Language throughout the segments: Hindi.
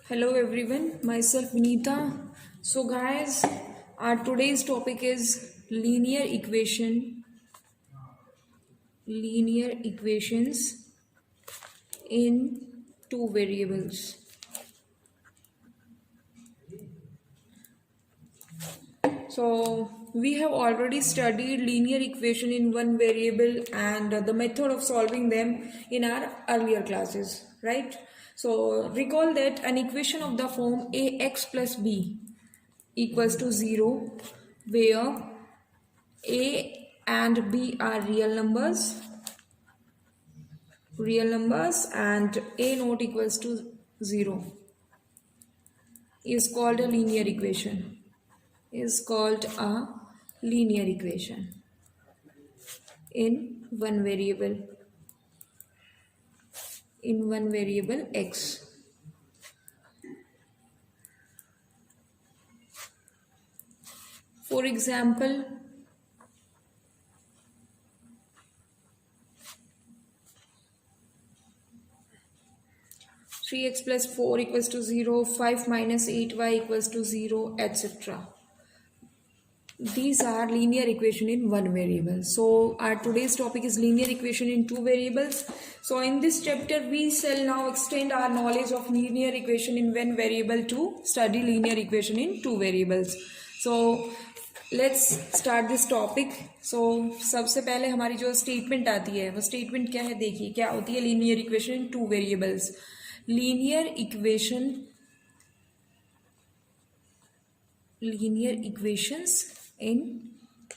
Hello everyone, myself Vinita. So guys, our today's topic is linear equations in two variables. So we have already studied linear equation in one variable and the method of solving them in our earlier classes, right? So recall that an equation of the form ax plus b equals to 0 where a and b are real numbers and a not equals to 0 is called a linear equation in one variable x. For example, 3x plus 4 equals to 0, 5 minus 8y equals to 0, etc. These are linear equation in one variable. So our today's topic is linear equation in two variables. So in this chapter we shall now extend our knowledge of linear equation in one variable to study linear equation in two variables. So let's start this topic. So सबसे पहले हमारी जो स्टेटमेंट आती है वो स्टेटमेंट क्या है, देखिए क्या होती है linear equation in two variables. linear equations in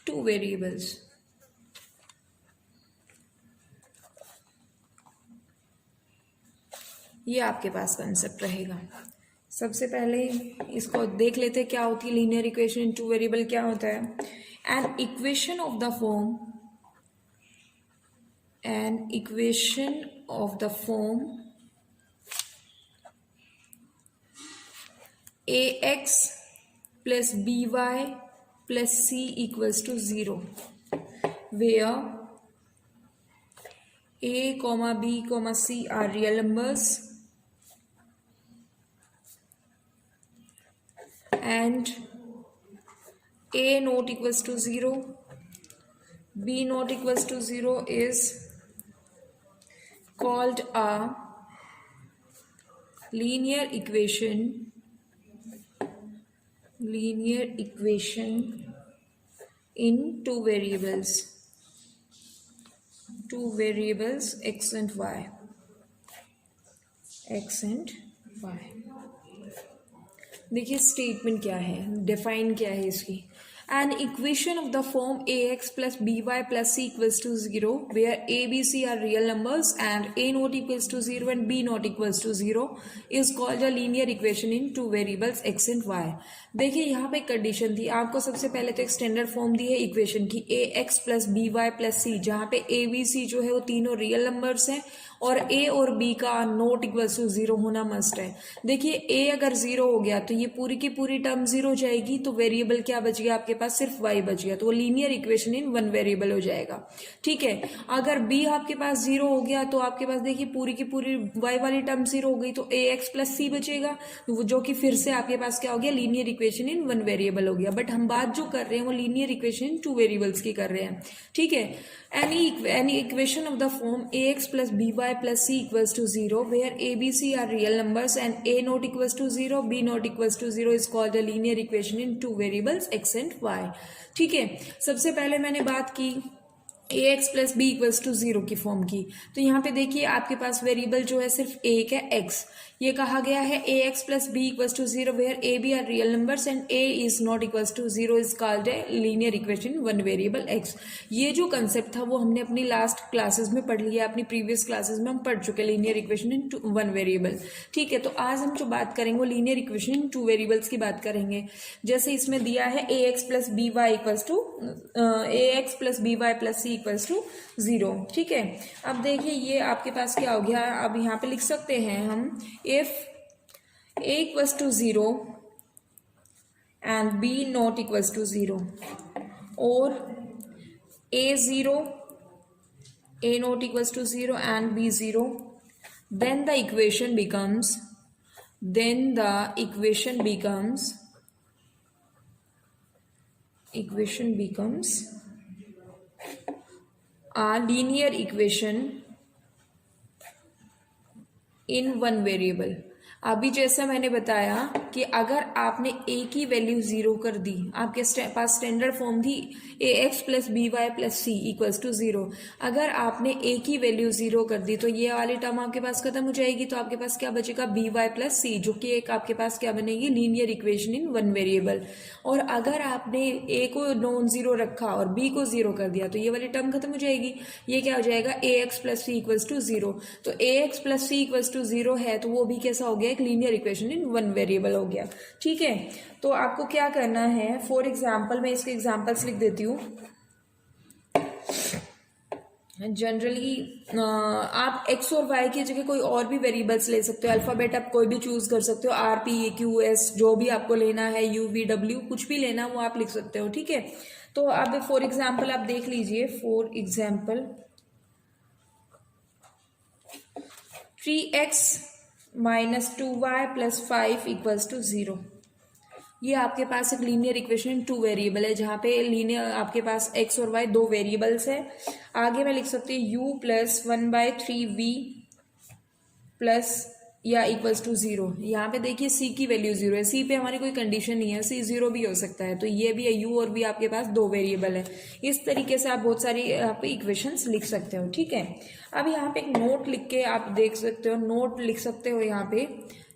two variables. ये आपके पास कंसेप्ट रहेगा. सबसे पहले इसको देख लेते हैं क्या होती है linear equation in two variable. क्या होता है? An equation of the form ax plus by plus c equals to 0 where a comma b comma c are real numbers and a not equals to 0, b not equals to 0 is called a linear equation in two variables x and y. देखिए स्टेटमेंट क्या है, डिफाइन क्या है इसकी. An equation of the form ax plus by plus c equals to 0 where a, b, c are real numbers and a not equals to 0 and b not equals to 0 is called a linear equation in two variables x and y. देखिए यहाँ पे कंडीशन थी आपको. सबसे पहले तो एक स्टैंडर्ड फॉर्म दी है इक्वेशन की ax plus by plus c, जहाँ पे a, b, c जो है वो तीनों रियल नंबर्स हैं और a और b का नॉट इक्वल्स टू 0 होना मस्ट है. देखिए a अगर 0 हो गया तो ये पूरी की पूरी टर्म 0 हो जाएगी, तो वेरिएबल क्या बच गया आपके पास? सिर्फ y बच गया, तो वो linear equation in one variable हो जाएगा. ठीक है. अगर b आपके पास 0 हो गया तो आपके पास देखिए पूरी की पूरी y वाली टर्म 0 हो गई, तो ax प्लस c बचेगा, जो कि फिर से आपके पास क्या हो गया? Linear equation in one variable हो गया. बट हम बात जो कर रहे हैं वो linear equation in two variables की कर रहे हैं. ठीक है. any equation of the form ax plus by plus c equals to 0 where a, b, c are real numbers and a not equals to 0, b not equals to 0 is called a linear equation in two variables x and y. ठीक है. सबसे पहले मैंने बात की ax plus B equals to 0 की फॉर्म की, तो यहाँ पे देखिए आपके पास वेरिएबल जो है सिर्फ एक है x. ये कहा गया है ax plus B equals to 0 where a, b are real numbers and a is not equals to 0 is called a linear equation one variable x. ये जो कंसेप्ट था वो हमने अपनी लास्ट क्लासेस में पढ़ लिया, अपनी प्रीवियस क्लासेस में हम पढ़ चुके linear equation in one variable. ठीक है. तो आज हम जो बात करेंगे वो linear equation in two variables की बात करेंगे. जैसे इसमें दिया है ax plus B Y equals to ax plus B Y plus C equals to 0. ठीक है. अब देखिए ये आपके पास क्या हो गया, अब यहाँ पे लिख सकते हैं हम if a equals to 0 and b not equals to 0 or a 0, a not equals to 0 and b 0, then the equation becomes then the equation becomes a linear equation in one variable. अभी जैसा मैंने बताया कि अगर आपने a की वैल्यू 0 कर दी, आपके पास स्टैंडर्ड फॉर्म थी ax plus B Y plus C equals to 0। अगर आपने a की वैल्यू 0 कर दी तो ये वाली टर्म आपके पास खत्म हो जाएगी, तो आपके पास क्या बचेगा बी वाई प्लस सी, जो कि एक आपके पास क्या बनेगी linear equation in one variable. और अगर आपने a को नॉन जीरो रखा और b को 0 कर दिया तो ये वाली टर्म खत्म हो जाएगी। ये क्या हो जाएगा ax plus C equals to 0। तो ax plus C equals to 0 है तो वो भी कैसा हो गया, एक linear equation in one variable हो गया। ठीक है, तो आपको क्या करना है, फॉर एग्जाम्पल मैं इसके एग्जाम्पल्स लिख देती हूँ। जनरली आप x और y की जगह कोई और भी वेरिएबल्स ले सकते हो, अल्फाबेट आप कोई भी चूज कर सकते हो, R P A Q S जो भी आपको लेना है, यू वी डब्ल्यू कुछ भी लेना वो आप लिख सकते हो। ठीक है, तो अब फॉर एग्जाम्पल आप देख लीजिए, for example 3x minus 2y plus 5 equals to 0। ये आपके पास एक लीनियर इक्वेशन टू वेरिएबल है, जहाँ पे लीनियर आपके पास x और y दो वेरिएबल्स है। आगे मैं लिख सकती हूँ u प्लस 1/3v प्लस या इक्वल्स टू 0। यहाँ पे देखिए c की वैल्यू 0 है, c पे हमारी कोई कंडीशन नहीं है, c 0 भी हो सकता है, तो ये भी है u और v आपके पास दो वेरिएबल है। इस तरीके से आप बहुत सारी यहाँ पे इक्वेशंस लिख सकते हो। ठीक है, अब यहाँ पे एक नोट लिख के आप देख सकते हो, नोट लिख सकते हो। यहाँ पे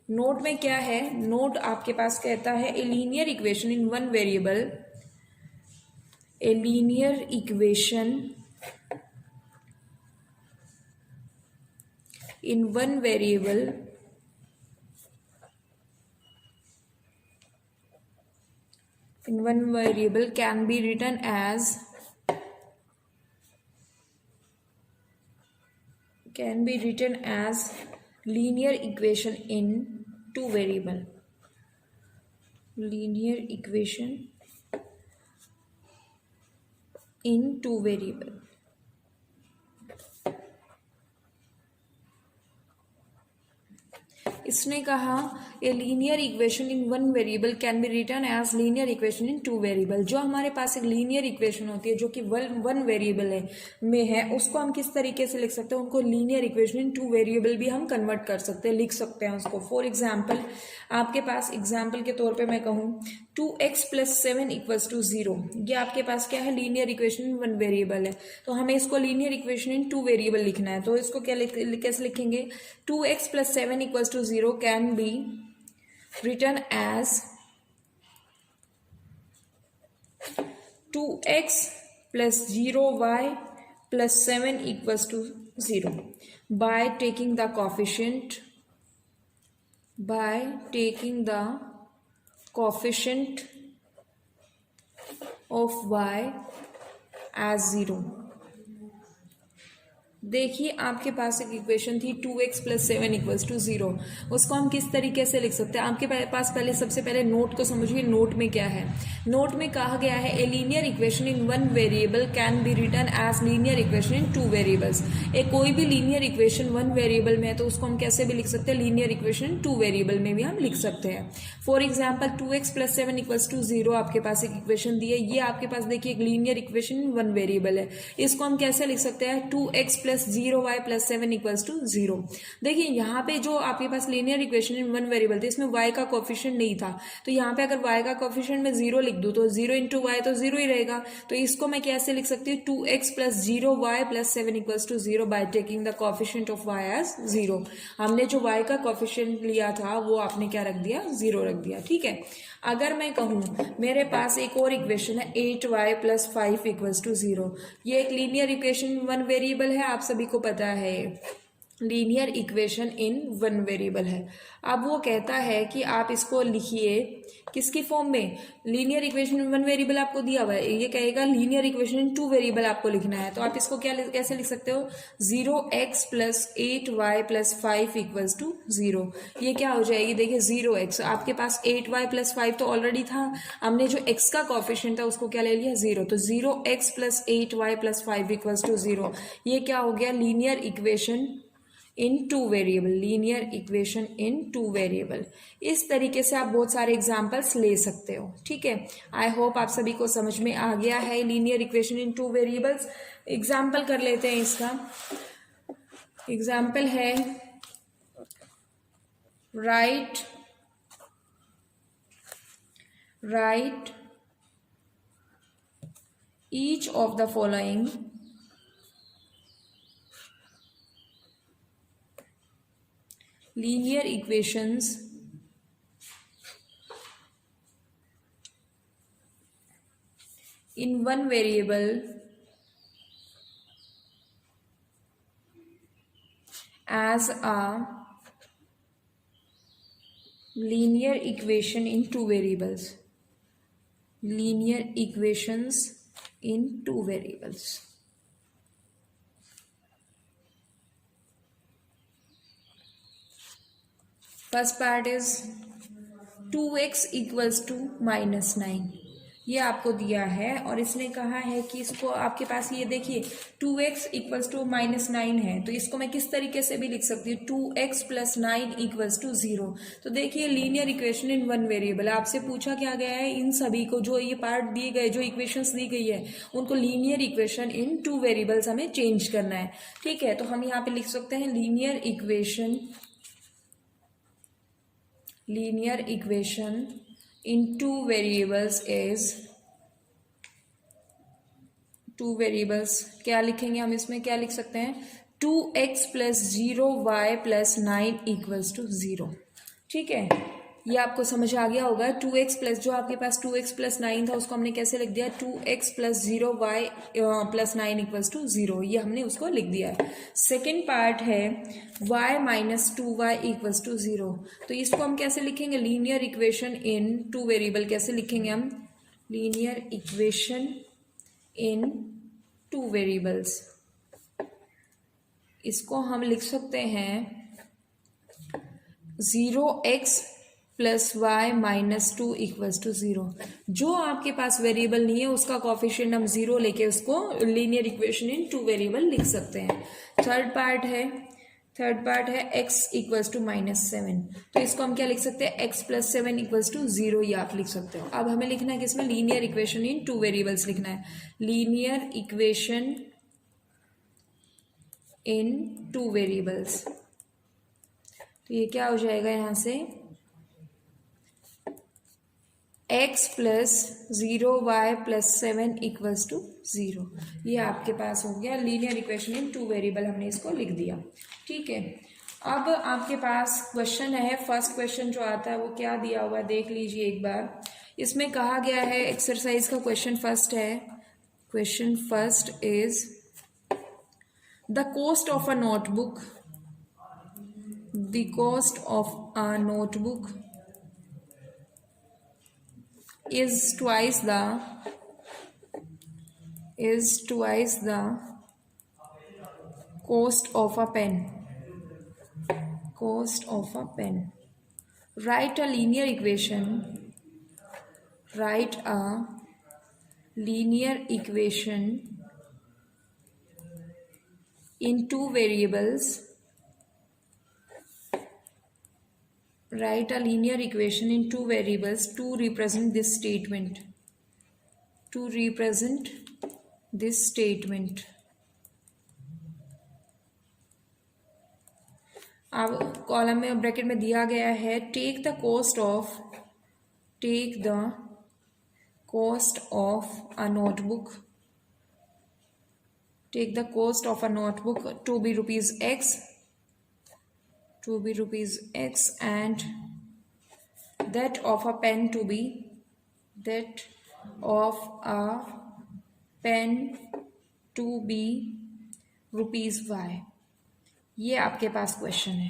नोट में क्या है, नोट आपके पास कहता है a linear equation in one variable, A linear equation in one variable can be written as linear equation in two variable, linear equation in two variable। इसने कहा a linear equation in one variable can be written as linear equation in two variable. जो हमारे पास एक लीनियर इक्वेशन होती है जो कि वन वेरिएबल में है, उसको हम किस तरीके से लिख सकते हैं, उनको linear equation in two variable भी हम कन्वर्ट कर सकते हैं, लिख सकते हैं उसको। फॉर एग्जाम्पल आपके पास एग्जाम्पल के तौर पर मैं कहूँ 2x प्लस 7 इक्वल्स टू 0, ये आपके पास क्या है linear equation in one variable है, तो हमें इसको linear equation in two variable लिखना है। तो इसको क्या कैसे लिखेंगे, 2x plus 7 equals to 0 can be written as 2x plus 0y plus 7 equals to 0 by taking the coefficient of y as 0। देखिए आपके पास एक इक्वेशन थी 2x प्लस 7 इक्वल्स टू 0, उसको हम किस तरीके से लिख सकते हैं। आपके पास पहले सबसे पहले नोट को समझिए, नोट में क्या है। नोट में कहा गया है a linear equation in one variable can be written as linear equation in two variables. एक कोई भी लीनियर इक्वेशन वन वेरिएबल में है तो उसको हम कैसे भी लिख सकते हैं, linear equation in two variable में भी हम लिख सकते हैं। For example 2x plus 7 equals to 0 आपके पास एक इक्वेशन दी है, ये आपके पास देखिए एक linear equation in one variable है। इसको हम कैसे लिख सकते हैं, 2x plus 0y plus 7 equals to 0। देखिए यहाँ पे जो आपके पास linear equation in one variable थी, इसमें y का कोफिशिएंट नहीं था, तो यहाँ पे अगर y का कोफिशिएंट में 0 लिख दूँ तो 0 इंटू वाई तो 0 ही रहेगा। तो इसको मैं कैसे लिख सकती हूँ, 2x plus 0y plus 7 equals to 0 by taking the coefficient of y as 0। हमने जो y का कोफिशिएंट लिया था वो आपने क्या रख दिया, 0 रख दिया। ठीक है, अगर मैं कहूँ मेरे पास एक और इक्वेशन है 8y प्लस 5 इक्वल्स टू 0, ये एक लीनियर इक्वेशन वन वेरिएबल है, आप सभी को पता है linear equation in one variable है। अब वो कहता है कि आप इसको लिखिए किसकी फॉर्म में, linear equation in one variable आपको दिया हुआ है, ये कहेगा linear equation in two variable आपको लिखना है, तो आप इसको कैसे लिख सकते हो, 0x plus 8y plus 5 equals to 0। ये क्या हो जाएगी, देखिए 0x, आपके पास 8y प्लस 5 तो ऑलरेडी था, हमने जो x का कोफिशिएंट था उसको क्या ले लिया 0, तो 0x plus 8y plus 5 equals to 0। ये क्या हो गया, linear equation in two variable, linear equation in two variable. इस तरीके से आप बहुत सारे एग्जाम्पल्स ले सकते हो। ठीक है, आई होप आप सभी को समझ में आ गया है linear equation in two variables. Example कर लेते हैं इसका। एग्जाम्पल है right each of the following linear equations in one variable as a linear equation in two variables. Linear equations in two variables. First part is 2x equals to -9। ये आपको दिया है और इसने कहा है कि इसको आपके पास ये देखिए 2x इक्वल्स टू -9 है, तो इसको मैं किस तरीके से भी लिख सकती हूँ 2x + 9 इक्वल्स टू 0। तो देखिए linear equation in one variable, आपसे पूछा क्या गया है इन सभी को, जो ये पार्ट दिए गए, जो इक्वेशंस दी गई है उनको linear equation in two variables हमें चेंज करना है। ठीक है, तो हम यहाँ पे लिख सकते हैं linear equation in two variables is, two variables क्या लिखेंगे हम, इसमें क्या लिख सकते हैं 2x + 0y + 9 इक्वल्स टू 0। ठीक है, ये आपको समझ आ गया होगा। 2x प्लस, जो आपके पास 2x + 9 था उसको हमने कैसे लिख दिया 2x + 0y + 9 इक्वल्स टू 0, ये हमने उसको लिख दिया है। सेकेंड पार्ट है y - 2y इक्वल्स टू 0, तो इसको हम कैसे लिखेंगे linear equation in two variable, कैसे लिखेंगे हम linear equation in two variables. इसको हम लिख सकते हैं 0x + y - 2 इक्वल्स टू 0। जो आपके पास वेरिएबल नहीं है उसका कोफिशिएंट हम 0 लेके उसको linear equation in two variable लिख सकते हैं। थर्ड पार्ट है x इक्वल्स टू -7, तो इसको हम क्या लिख सकते हैं x + 7 इक्वल्स टू 0, ये आप लिख सकते हो। अब हमें लिखना है किसमें linear equation in two variables लिखना है, linear equation in two variables. तो ये क्या हो जाएगा यहाँ से x + 0y + 7 इक्वल्स टू 0, ये आपके पास हो गया linear equation in two variable, हमने इसको लिख दिया। ठीक है, अब आपके पास क्वेश्चन है। फर्स्ट क्वेश्चन जो आता है वो क्या दिया हुआ है देख लीजिए एक बार। इसमें कहा गया है एक्सरसाइज का क्वेश्चन फर्स्ट है, question first is the cost of a notebook, the cost of a notebook is twice the cost of a pen. Write a linear equation in two variables. Write a linear equation in two variables to represent this statement. अब कॉलम में ब्रैकेट में दिया गया है take the cost of a notebook to be rupees x and that of a pen to be rupees y। ये आपके पास क्वेश्चन है।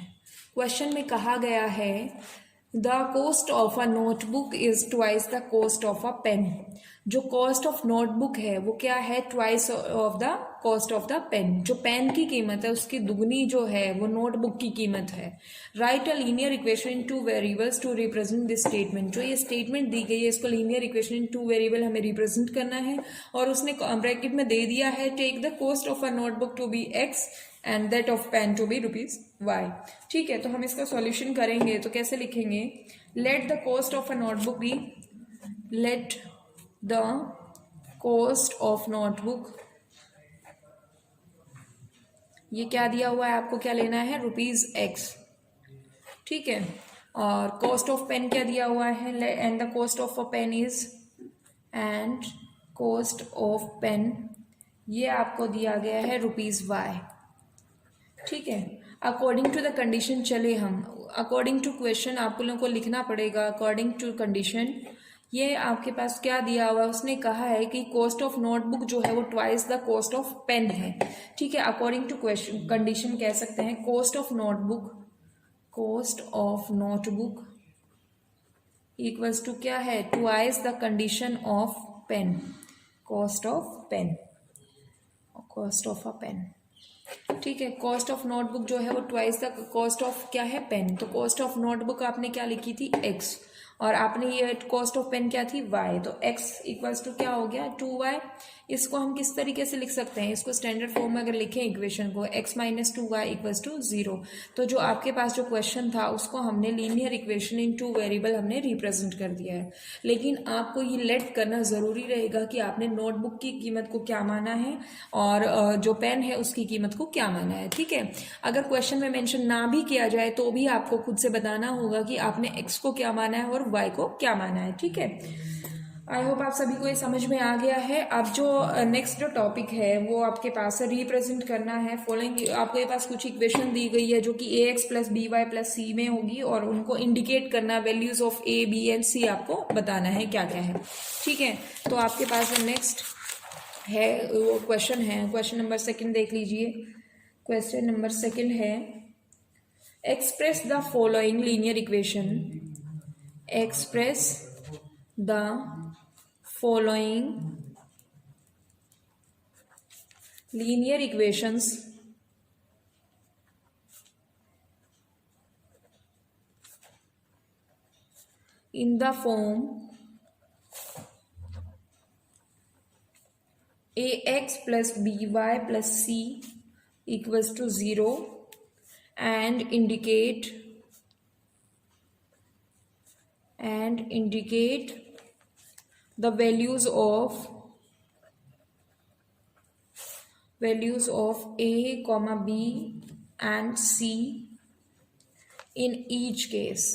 क्वेश्चन में कहा गया है the cost of a notebook is twice the cost of a pen. जो कॉस्ट ऑफ नोटबुक है वो क्या है twice of the cost of the pen, जो पेन की कीमत है उसकी दुगनी जो है वो नोटबुक की कीमत है। Write a linear equation in two variables to represent this statement, जो ये स्टेटमेंट दी गई है इसको linear equation in two variable हमें रिप्रेजेंट करना है, और उसने ब्रैकेट में दे दिया है take the cost of a notebook to be X and that of pen to be ₹y। ठीक है, तो हम इसका सॉल्यूशन करेंगे तो कैसे लिखेंगे, let the cost of a notebook be, let the cost of notebook, ये क्या दिया हुआ है आपको, क्या लेना है, ₹x। ठीक है, और कॉस्ट ऑफ पेन क्या दिया हुआ है, and the cost of a pen is, and cost of pen ये आपको दिया गया है ₹y। ठीक है, अकॉर्डिंग टू द कंडीशन चले हम, अकॉर्डिंग टू क्वेश्चन आप लोगों को लिखना पड़ेगा अकॉर्डिंग टू कंडीशन। ये आपके पास क्या दिया हुआ है, उसने कहा है कि कॉस्ट ऑफ नोटबुक जो है वो twice the cost of pen है। ठीक है, अकॉर्डिंग टू क्वेश्चन कंडीशन कह सकते हैं cost of notebook, cost of notebook equals to क्या है, twice the condition of pen, cost of pen, cost of a pen. ठीक है, कॉस्ट ऑफ नोटबुक जो है वो ट्वाइस द कॉस्ट ऑफ क्या है, पेन। तो कॉस्ट ऑफ नोटबुक आपने क्या लिखी थी, x, और आपने ये कॉस्ट ऑफ पेन क्या थी, y। तो x इक्वल्स टू क्या हो गया, 2y। इसको हम किस तरीके से लिख सकते हैं, इसको स्टैंडर्ड फॉर्म में अगर लिखें इक्वेशन को, x minus 2y equals to 0। तो जो आपके पास जो क्वेश्चन था उसको हमने linear equation in two variable हमने रिप्रेजेंट कर दिया है। लेकिन आपको ये लेट करना ज़रूरी रहेगा कि आपने नोटबुक की कीमत को क्या माना है और जो पेन है उसकी कीमत को क्या माना है। ठीक है, अगर क्वेश्चन में मेंशन ना भी किया जाए तो भी आपको खुद से बताना होगा कि आपने x को क्या माना है और y को क्या माना है। ठीक है, आई होप आप सभी को ये समझ में आ गया है। अब जो नेक्स्ट जो टॉपिक है वो आपके पास रिप्रेजेंट करना है फॉलोइंग, आपके पास कुछ इक्वेशन दी गई है जो कि ax plus by plus c में होगी, और उनको इंडिकेट करना, values of a b and c आपको बताना है क्या क्या है। ठीक है, तो आपके पास जो नेक्स्ट है वो क्वेश्चन है, क्वेश्चन नंबर 2 देख लीजिए। क्वेश्चन नंबर 2 है, express the following linear equation, express the following linear equations in the form ax plus by plus c equals to 0 and indicate the values of a, b and c in each case।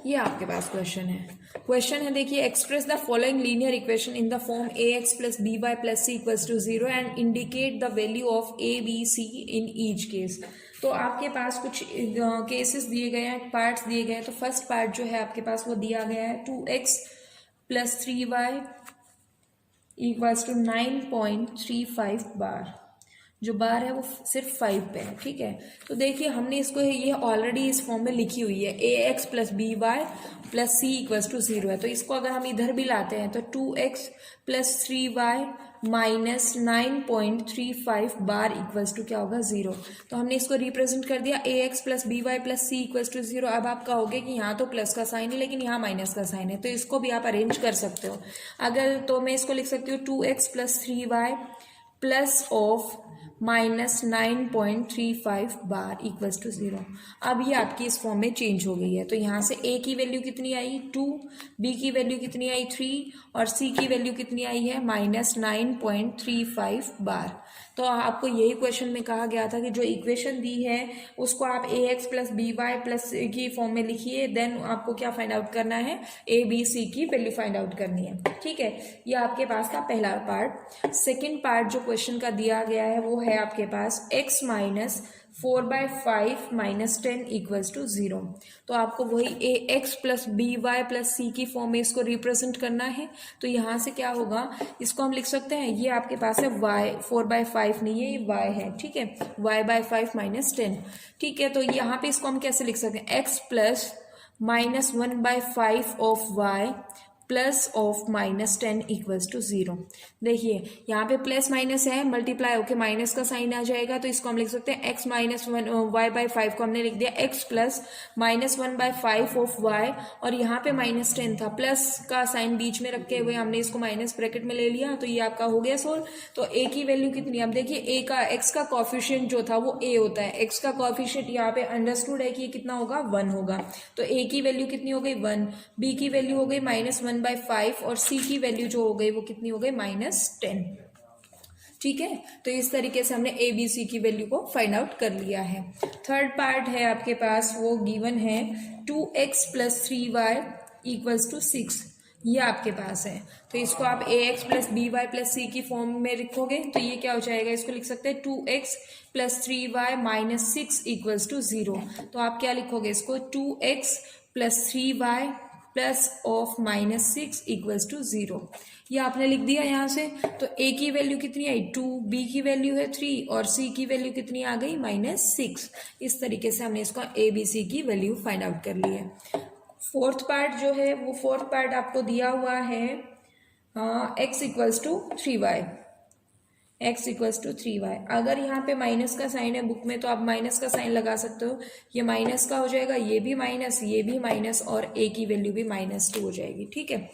ये आपके पास क्वेश्चन है, देखिए, express the following linear equation in the form ax plus by plus c equals to 0 and indicate the value of a b c in each case. तो आपके पास कुछ केसेस दिए गए हैं, पार्ट्स दिए गए हैं। तो फर्स्ट पार्ट जो है आपके पास वो दिया गया है 2x plus 3y equals to 9.35 बार, जो बार है वो सिर्फ 5 पे है। ठीक है, तो देखिए हमने इसको ये ऑलरेडी इस फॉर्म में लिखी हुई है, ax plus by plus c equals to 0 है। तो इसको अगर हम इधर भी लाते हैं तो 2x प्लस 3y माइनस 9.35 बार इक्वल्स टू क्या होगा, 0। तो हमने इसको रिप्रेजेंट कर दिया ax plus by plus c equals to 0। अब आप कहोगे कि यहाँ तो प्लस का साइन है लेकिन यहाँ माइनस का साइन है, तो इसको भी आप अरेंज कर सकते हो। अगर तो मैं इसको लिख सकती हूँ 2x plus 3y plus of minus 9.35 बार इक्वल्स टू 0। अब ये आपकी इस फॉर्म में चेंज हो गई है। तो यहाँ से a की वैल्यू कितनी आई, 2, b की वैल्यू कितनी आई, 3, और c की वैल्यू कितनी आई है, माइनस 9.35 बार। तो आपको यही क्वेश्चन में कहा गया था कि जो इक्वेशन दी है उसको आप ax प्लस by प्लस की फॉर्म में लिखिए, देन आपको क्या फाइंड आउट करना है, a b c की वैल्यू फाइंड आउट करनी है। ठीक है, ये आपके पास था पहला पार्ट। सेकेंड पार्ट जो क्वेश्चन का दिया गया है वो है आपके पास x minus 4/5 minus 10 equals to 0। तो आपको वही ax plus by plus c की फॉर्म में इसको रिप्रेजेंट करना है। तो यहाँ से क्या होगा, इसको हम लिख सकते हैं, ये आपके पास है y, 4/5 नहीं है, ये y है। ठीक है, y/5 माइनस 10। ठीक है, तो यहाँ पे इसको हम कैसे लिख सकते हैं, x plus minus 1/5 of y plus of -10 equals to 0। देखिए यहाँ पे प्लस माइनस है, मल्टीप्लाई होके माइनस का साइन आ जाएगा, तो इसको हम लिख सकते हैं x माइनस वन y/5 को हमने लिख दिया x प्लस -1/5 ऑफ y, और यहाँ पे -10 था, प्लस का साइन बीच में रखे हुए हमने इसको माइनस ब्रैकेट में ले लिया, तो ये आपका हो गया सोल्व। तो a की वैल्यू कितनी, अब देखिए x का कॉफिशिएंट जो था वो a होता है, x का कॉफिशिएंट यहाँ पे अंडरस्टूड है कि ये कितना होगा 1 होगा, तो a की वैल्यू कितनी हो गई 1, b की वैल्यू हो गई -1/5 और c की वैल्यू जो हो गई वो कितनी हो गई -10। ठीक है, तो इस तरीके से हमने ए बी सी की वैल्यू को फाइंड आउट कर लिया है। थर्ड पार्ट है आपके पास, वो गिवन है 2x + 3y = 6, ये आपके पास है, तो इसको आप ax + by + c की फॉर्म में लिखोगे तो ये क्या हो जाएगा, इसको लिख सकते हैं 2x + 3y - 6 = 0। तो आप क्या लिखोगे इसको, 2x + 3y प्लस ऑफ -6 = 0, ये आपने लिख दिया यहाँ से। तो a की वैल्यू कितनी आई 2, b की वैल्यू है 3 और c की वैल्यू कितनी आ गई -6। इस तरीके से हमने इसका a b c की वैल्यू फाइंड आउट कर ली है। फोर्थ पार्ट जो है वो फोर्थ पार्ट आपको दिया हुआ है x = 3y, x = 3y। अगर यहाँ पे माइनस का साइन है बुक में तो आप माइनस का साइन लगा सकते हो, ये माइनस का हो जाएगा, ये भी माइनस, ये भी माइनस, और a की वैल्यू भी -2 हो जाएगी। ठीक है,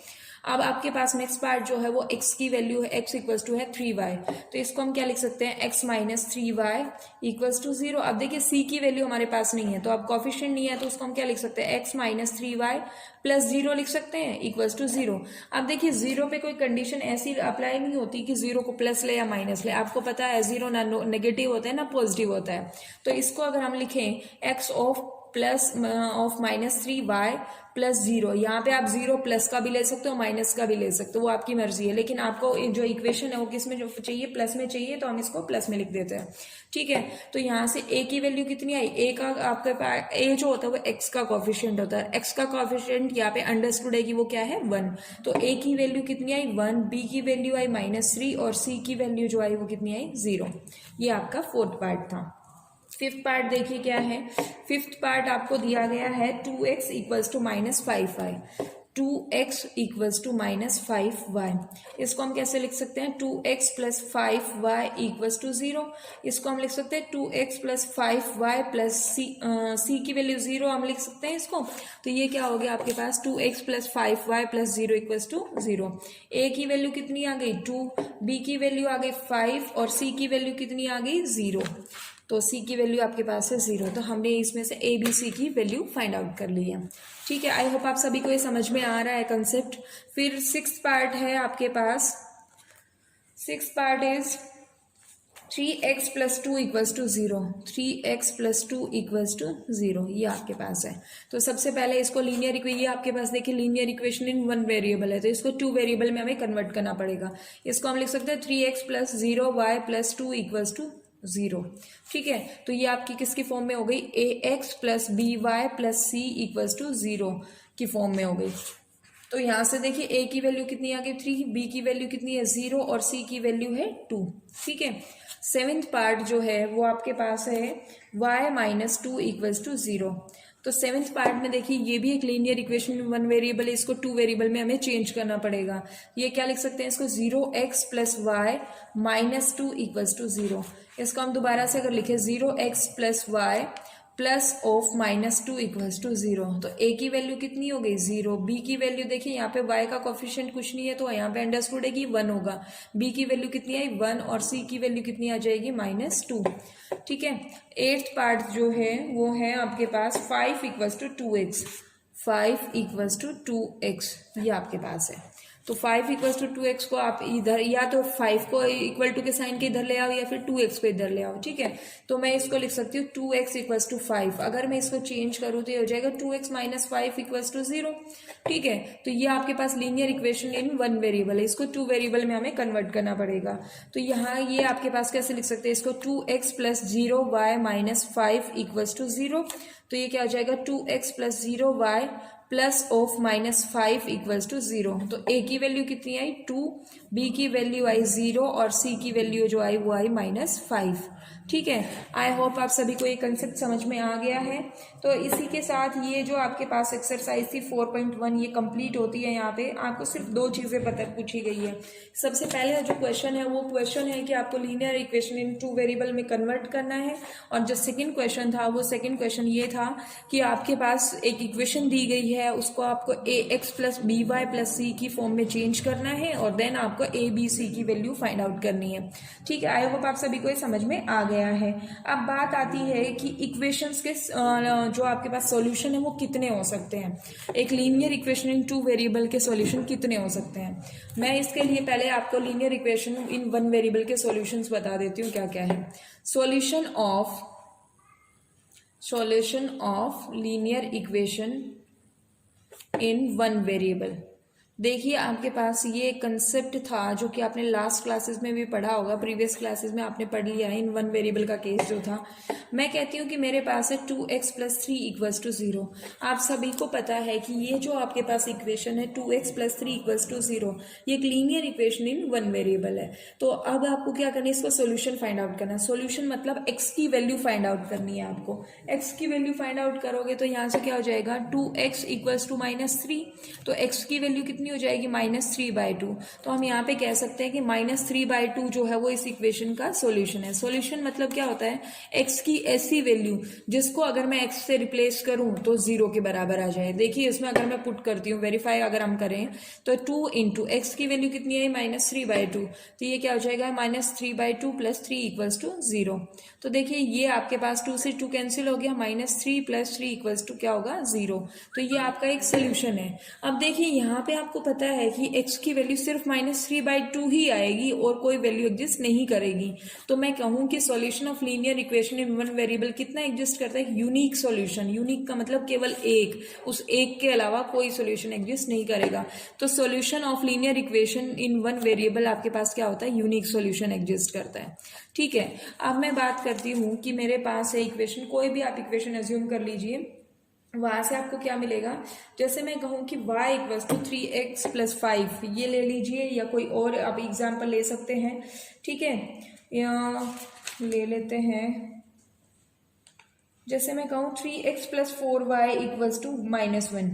अब आपके पास नेक्स्ट पार्ट जो है वो x की वैल्यू है, x = 3y, तो इसको हम क्या लिख सकते हैं, x - 3y = 0। अब देखिए c की वैल्यू हमारे पास नहीं है, तो अब कॉफिशिएंट नहीं है, तो उसको हम क्या लिख सकते हैं, x - 3y + 0 लिख सकते हैं = 0। अब देखिए 0 पे कोई कंडीशन ऐसी अप्लाई नहीं होती कि 0 को प्लस ले या माइनस ले, आपको पता है 0 ना नेगेटिव होता है ना पॉजिटिव होता है। तो इसको अगर हम लिखें x ऑफ -3y + 0, यहाँ पे आप 0 प्लस का भी ले सकते हो, माइनस का भी ले सकते हो, वो आपकी मर्जी है, लेकिन आपको जो इक्वेशन है वो किस में जो चाहिए, प्लस में चाहिए, तो हम इसको प्लस में लिख देते हैं। ठीक है, तो यहाँ से a की वैल्यू कितनी आई, a का आपके पास a जो होता है वो x का कॉफिशिएंट होता है, x का कॉफिशिएंट यहाँ पे अंडरस्टूड है कि वो क्या है 1, तो a की वैल्यू कितनी आई 1, b की वैल्यू आई -3 और c की वैल्यू जो आई वो कितनी आई 0। ये आपका फोर्थ पार्ट था। फिफ्थ पार्ट देखिए क्या है, फिफ्थ पार्ट आपको दिया गया है 2x = -5y, 2x = -5y। इसको हम कैसे लिख सकते हैं, 2x + 5y = 0, इसको हम लिख सकते हैं 2x + 5y + c की वैल्यू 0 हम लिख सकते हैं इसको। तो ये क्या हो गया आपके पास, 2x + 5y + 0 = 0। a की वैल्यू कितनी आ गई 2, b की वैल्यू आ गई 5 और c की वैल्यू कितनी आ गई 0, तो c की वैल्यू आपके पास है 0। तो हमने इसमें से a b c की वैल्यू फाइंड आउट कर ली है। ठीक है, आई होप आप सभी को ये समझ में आ रहा है कंसेप्ट। फिर सिक्स्थ पार्ट है आपके पास, sixth part is 3x + 2 = 0, 3x + 2 = 0, ये आपके पास है। तो सबसे पहले इसको लीनियर इक्वेशन, ये आपके पास देखिए लीनियर इक्वेशन इन 1 वेरिएबल है, तो इसको 2 वेरिएबल में हमें कन्वर्ट करना पड़ेगा। इसको हम लिख सकते हैं 3x + 0y + 2 = 0। ठीक है, तो ये आपकी किसकी फॉर्म में हो गई, ax + by + c = 0 की फॉर्म में हो गई। तो यहां से देखिए a की वैल्यू कितनी आ गई 3, b की वैल्यू कितनी है 0 और c की वैल्यू है 2। ठीक है, सेवेंथ पार्ट जो है वो आपके पास है y - 2 = 0। तो सेवेंथ पार्ट में देखिए ये भी एक लीनियर इक्वेशन 1 वेरिएबल है, इसको 2 वेरिएबल में हमें चेंज करना पड़ेगा। ये क्या लिख सकते हैं इसको, 0x + y - 2 = 0। इसको हम दोबारा से अगर लिखें 0x + y प्लस ऑफ -2 = 0, तो a की वैल्यू कितनी हो गई 0, b की वैल्यू देखिए यहाँ पे y का कोफिशिएंट कुछ नहीं है तो यहाँ पे अंडरस्टूड है कि 1 होगा, b की वैल्यू कितनी आई 1 और c की वैल्यू कितनी आ जाएगी -2। ठीक है, एट्थ पार्ट जो है वो है आपके पास 5 = 2x, 5 = 2x, ये आपके पास है। तो 5 = 2x को आप इधर या तो 5 को = के साइन के इधर ले आओ या फिर 2x को इधर ले आओ। ठीक है, तो मैं इसको लिख सकती हूँ 2x = 5, अगर मैं इसको चेंज करूँ तो ये हो जाएगा 2x - 5 = 0। ठीक है, तो ये आपके पास लीनियर इक्वेशन इन 1 वेरिएबल है, इसको 2 वेरिएबल में हमें कन्वर्ट करना पड़ेगा। तो यहाँ ये आपके पास कैसे लिख सकते हैं इसको, 2x + 0y - 5 = 0, तो ये क्या हो जाएगा 2x + 0y plus of -5 equals to 0। तो ए की वैल्यू कितनी आई 2, बी की वैल्यू आई 0 और सी की वैल्यू जो आई वो आई -5। ठीक है, आई होप आप सभी को ये कंसेप्ट समझ में आ गया है। तो इसी के साथ ये जो आपके पास एक्सरसाइज थी 4.1 ये कंप्लीट होती है। यहाँ पे आपको सिर्फ 2 चीज़ें पता पूछी गई है। सबसे पहले जो क्वेश्चन है वो क्वेश्चन है कि आपको लीनियर इक्वेशन इन 2 वेरिएबल में कन्वर्ट करना है, और जो सेकंड क्वेश्चन था वो सेकंड क्वेश्चन ये था कि आपके पास एक इक्वेशन दी गई है, उसको आपको ax plus B Y plus C की फॉर्म में चेंज करना है और देन आपको a b c की वैल्यू फाइंड आउट करनी है। ठीक है, आई होप आप सभी को ये समझ में आ गया है। अब बात आती है कि इक्वेशंस के जो आपके पास सॉल्यूशन है वो कितने हो सकते हैं। एक लीनियर इक्वेशन इन 2 वेरिएबल के सॉल्यूशन कितने हो सकते हैं। मैं इसके लिए पहले आपको लीनियर इक्वेशन इन 1 वेरिएबल के सॉल्यूशंस बता देती हूँ क्या क्या है। Solution of linear equation in 1 variable. देखिए आपके पास ये कंसेप्ट था जो कि आपने लास्ट क्लासेस में भी पढ़ा होगा, प्रीवियस क्लासेस में आपने पढ़ लिया है। इन 1 वेरिएबल का केस जो था, मैं कहती हूँ कि मेरे पास है 2x प्लस 3 इक्वल्स टू 0। आप सभी को पता है कि ये जो आपके पास इक्वेशन है 2x प्लस 3 इक्वल्स टू 0, ये एक लीनियर इक्वेशन इन 1 वेरिएबल है। तो अब आपको क्या करना है, इसका सोल्यूशन फाइंड आउट करना है। सोल्यूशन मतलब x की वैल्यू फाइंड आउट करनी है आपको। x की वैल्यू फाइंड आउट करोगे तो यहाँ से क्या हो जाएगा 2x इक्वल्स टू -3। तो x की वैल्यू कितनी हो जाएगी -3/2। तो हम यहाँ पे कह सकते हैं कि -3/2 जो है वो इस इक्वेशन का सॉल्यूशन है। सॉल्यूशन मतलब क्या होता है, x की ऐसी वैल्यू जिसको अगर मैं x से रिप्लेस करूं तो 0 के बराबर आ जाए। देखिए इसमें अगर मैं पुट करती हूँ, वेरीफाई अगर हम करें तो 2 इंटू एक्स की वैल्यू कितनी है -3/2, तो ये क्या हो जाएगा -3/2 प्लस 3 इक्वल्स टू 0। तो देखिए ये आपके पास 2 से 2 कैंसिल हो गया, -3 प्लस 3 इक्वल्स टू क्या होगा 0। तो ये आपका एक सोल्यूशन है। अब देखिए यहाँ पे आपको पता है कि x की वैल्यू सिर्फ -3/2 ही आएगी और कोई वैल्यू एग्जिस्ट नहीं करेगी। तो मैं कहूँ कि solution of linear equation in 1 variable कितना एग्जिस्ट करता है, यूनिक सॉल्यूशन। यूनिक का मतलब केवल एक, उस एक के अलावा कोई सॉल्यूशन एग्जिस्ट नहीं करेगा। तो solution of linear equation in 1 variable आपके पास क्या होता है, यूनिक सॉल्यूशन एग्जिस्ट करता है। ठीक है, अब मैं बात करती हूँ कि मेरे पास है इक्वेशन, कोई भी आप इक्वेशन एज्यूम कर लीजिए, वहां से आपको क्या मिलेगा। जैसे मैं कहूँ कि y equals to 3x plus 5, ये ले लीजिए, या कोई और आप एग्जाम्पल ले सकते हैं। ठीक है, या ले लेते हैं, जैसे मैं कहूँ 3x plus 4y equals to -1।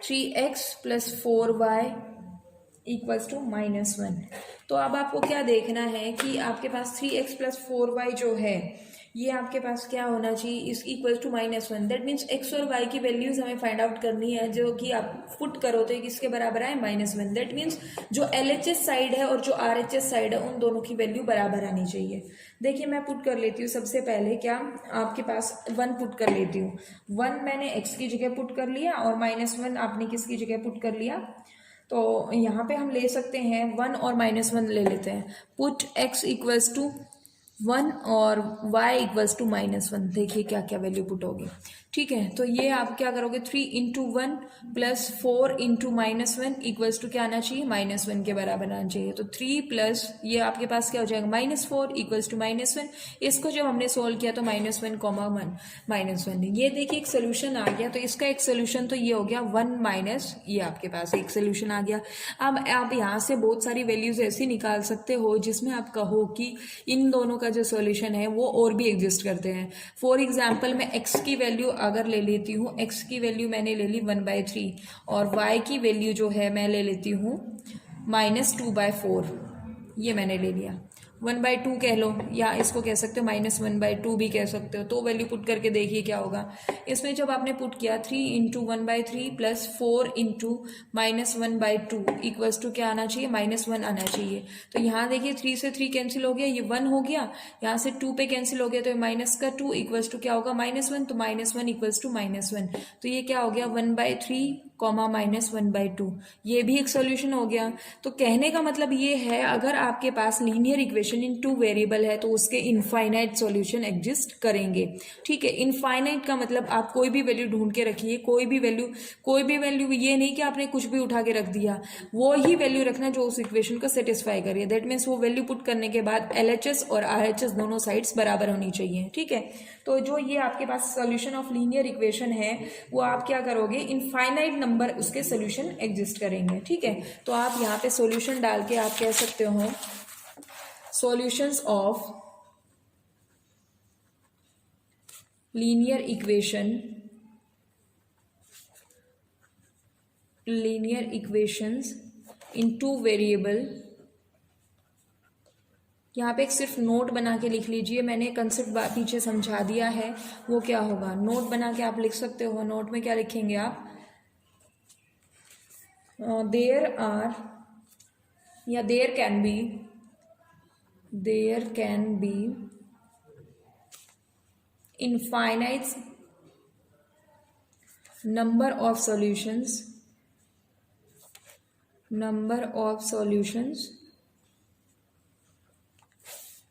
3x plus 4y equals to -1। तो अब आपको क्या देखना है कि आपके पास 3x प्लस 4y जो है ये आपके पास क्या होना चाहिए, इस equal to -1। That means x और y की वैल्यूज हमें फाइंड आउट करनी है, जो कि आप पुट करो तो किसके बराबर आए -1। दैट मीन्स जो LHS साइड है और जो RHS साइड है उन दोनों की वैल्यू बराबर आनी चाहिए। देखिए मैं पुट कर लेती हूँ, सबसे पहले क्या आपके पास 1 पुट कर लेती हूँ। 1 मैंने x की जगह पुट कर लिया और -1 आपने किसकी जगह पुट कर लिया। तो यहाँ पे हम ले सकते हैं 1 और -1 ले लेते हैं। पुट x इक्वल्स टू 1 और y इक्वल्स टू -1। देखिए क्या क्या वैल्यू पुट होगी। ठीक है, तो ये आप क्या करोगे 3 into 1 plus 4 into -1 equals to क्या आना चाहिए, -1 के बराबर आना चाहिए। तो 3 प्लस ये आपके पास क्या हो जाएगा -4 इक्वल्स टू -1। इसको जब हमने सोल्व किया तो -1, -1 ये देखिए एक सोल्यूशन आ गया। तो इसका एक सोल्यूशन तो ये हो गया 1 ये आपके पास एक सोल्यूशन आ गया। अब आप यहाँ से बहुत सारी वैल्यूज ऐसी निकाल सकते हो जिसमें आप कहो कि इन दोनों का जो सोल्यूशन है वो और भी एग्जिस्ट करते हैं। फॉर एग्जाम्पल मैं x की वैल्यू अगर ले लेती हूँ, x की वैल्यू मैंने ले ली 1/3 और y की वैल्यू जो है मैं ले लेती हूँ -2/4, ये मैंने ले लिया। 1/2 कह लो, या इसको कह सकते हो -1/2 भी कह सकते हो। तो वैल्यू पुट करके देखिए क्या होगा। इसमें जब आपने पुट किया 3 into 1/3 plus 4 into -1/2 equals to क्या आना चाहिए, -1 आना चाहिए। तो यहाँ देखिए 3 से 3 कैंसिल हो गया, ये 1 हो गया। यहाँ से 2 पे कैंसिल हो गया तो -2 इक्वल्स टू क्या होगा -1। तो -1 इक्वल्स टू -1। तो ये क्या हो गया 1/3 -1/2। ये भी एक सोल्यूशन हो गया। तो कहने का मतलब ये है, अगर आपके पास linear equation equation in two variable है तो उसके इनफाइनाइट सॉल्यूशन एग्जिस्ट करेंगे। ठीक है, इनफाइनाइट का मतलब आप कोई भी वैल्यू ढूंढ के रखिए, कोई भी वैल्यू, ये नहीं कि आपने कुछ भी उठा के रख दिया, वो ही वैल्यू रखना जो उस इक्वेशन को सेटिस्फाई करिए। दैट मीन्स वो वैल्यू पुट करने के बाद LHS और RHS दोनों साइड्स बराबर होनी चाहिए। ठीक है, तो जो ये आपके पास सॉल्यूशन ऑफ लीनियर इक्वेशन है वो आप क्या करोगे, इनफाइनाइट नंबर उसके सॉल्यूशन एग्जिस्ट करेंगे। ठीक है, तो आप यहाँ पे सॉल्यूशन डाल के आप कह सकते हो solutions of linear equations in two variable. यहाँ पे एक सिर्फ नोट बना के लिख लीजिए, मैंने कंसेप्ट पीछे समझा दिया है, वो क्या होगा, नोट बना के आप लिख सकते हो। नोट में क्या लिखेंगे आप, देयर आर या there can be infinite number of solutions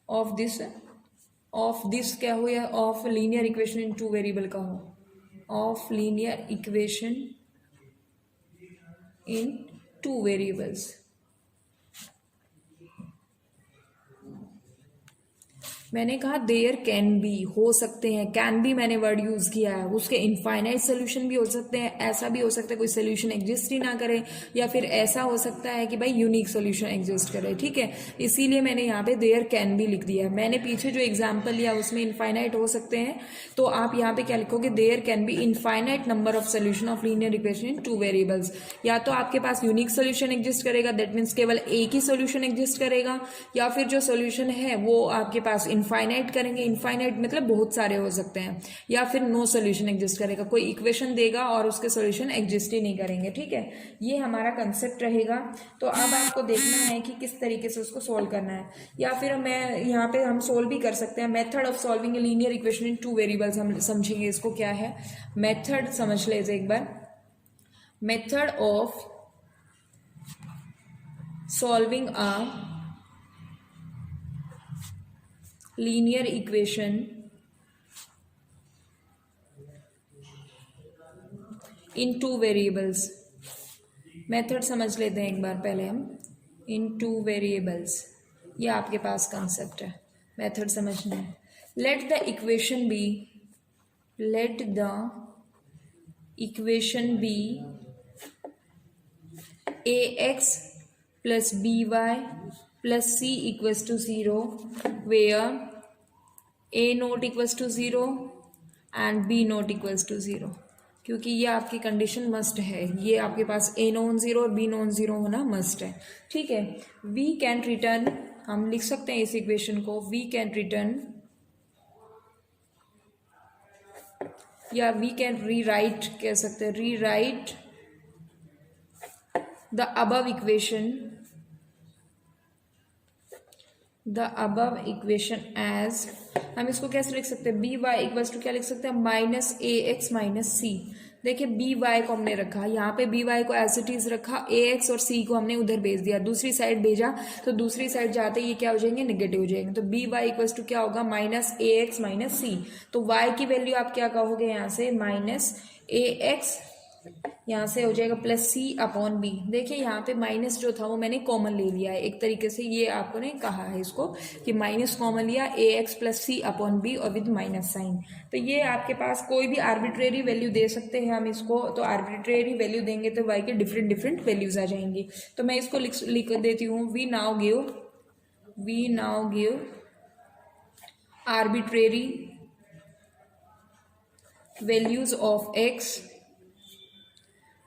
of this क्या हो या of linear equation in two variable का हो, of linear equation in two variables. मैंने कहा देयर कैन बी, हो सकते हैं, कैन बी मैंने वर्ड यूज किया है, उसके इनफाइनाइट सोल्यूशन भी हो सकते हैं, ऐसा भी हो सकता है कोई सोल्यूशन एग्जिस्ट ही ना करे, या फिर ऐसा हो सकता है कि भाई यूनिक सोल्यूशन एग्जिस्ट करे। ठीक है, इसीलिए मैंने यहाँ पे देयर कैन बी लिख दिया है। मैंने पीछे जो एग्जाम्पल लिया उसमें इनफाइनाइट हो सकते हैं, तो आप यहाँ पे क्या लिखोगे, there can be infinite number of solution of linear equation in two variables. या तो आपके पास यूनिक सोल्यूशन एग्जिस्ट करेगा, दैट मीन्स केवल एक ही सोल्यूशन एग्जिस्ट करेगा, या फिर जो सोल्यूशन है वो आपके पास इनफाइनाइट करेंगे, इनफाइनाइट मतलब बहुत सारे हो सकते हैं, या फिर नो सोल्यूशन एग्जिस्ट करेगा, कोई इक्वेशन देगा और उसके सोल्यूशन एग्जिस्ट ही नहीं करेंगे। ठीक है, ये हमारा कंसेप्ट रहेगा। तो अब आपको देखना है कि किस तरीके से उसको सोल्व करना है, या फिर मैं यहाँ पे हम सोल्व भी कर सकते हैं। Method of solving a linear equation in two variables हम समझेंगे, इसको क्या है मेथड, समझ लीजिए एक बार। Method of solving a linear equation in two variables. Method समझ लेते हैं एक बार पहले हम, इन टू वेरिएबल्स, ये आपके पास कंसेप्ट है, मेथड समझना है। Let the equation be ax plus by plus c equals to 0 where a not equals to 0 and b not equals to 0, क्योंकि ये आपकी कंडीशन मस्ट है, ये आपके पास a नॉन 0 और b नॉन 0 होना मस्ट है। ठीक है, वी कैन रिटर्न, हम लिख सकते हैं इस इक्वेशन को, वी कैन रिटर्न या वी कैन रीराइट, कह सकते हैं rewrite the above equation as, हम इसको कैसे लिख सकते हैं, बी वाई इक्वल्स टू क्या लिख सकते हैं, माइनस ए एक्स माइनस सी। देखिए बी वाई को हमने रखा यहाँ पे, बी वाई को एज इट इज रखा, ए एक्स और सी को हमने उधर भेज दिया, दूसरी साइड भेजा, तो दूसरी साइड जाते ये क्या हो जाएंगे, नेगेटिव हो जाएंगे। तो बी वाई इक्वल्स टू क्या होगा, माइनस ए एक्स माइनस सी। तो वाई की वैल्यू आप क्या कहोगे यहाँ से, माइनस ए एक्स, यहाँ से हो जाएगा प्लस सी अपॉन बी। देखिए यहाँ पे माइनस जो था वो मैंने कॉमन ले लिया है एक तरीके से, ये आपको ने कहा है इसको कि माइनस कॉमन लिया, ए एक्स प्लस सी अपॉन बी और विद माइनस साइन। तो ये आपके पास कोई भी आर्बिट्रेरी वैल्यू दे सकते हैं हम इसको, तो आर्बिट्रेरी वैल्यू देंगे तो वाई के डिफरेंट वैल्यूज आ जाएंगी। तो मैं इसको लिख देती हूँ, we now give arbitrary values of X,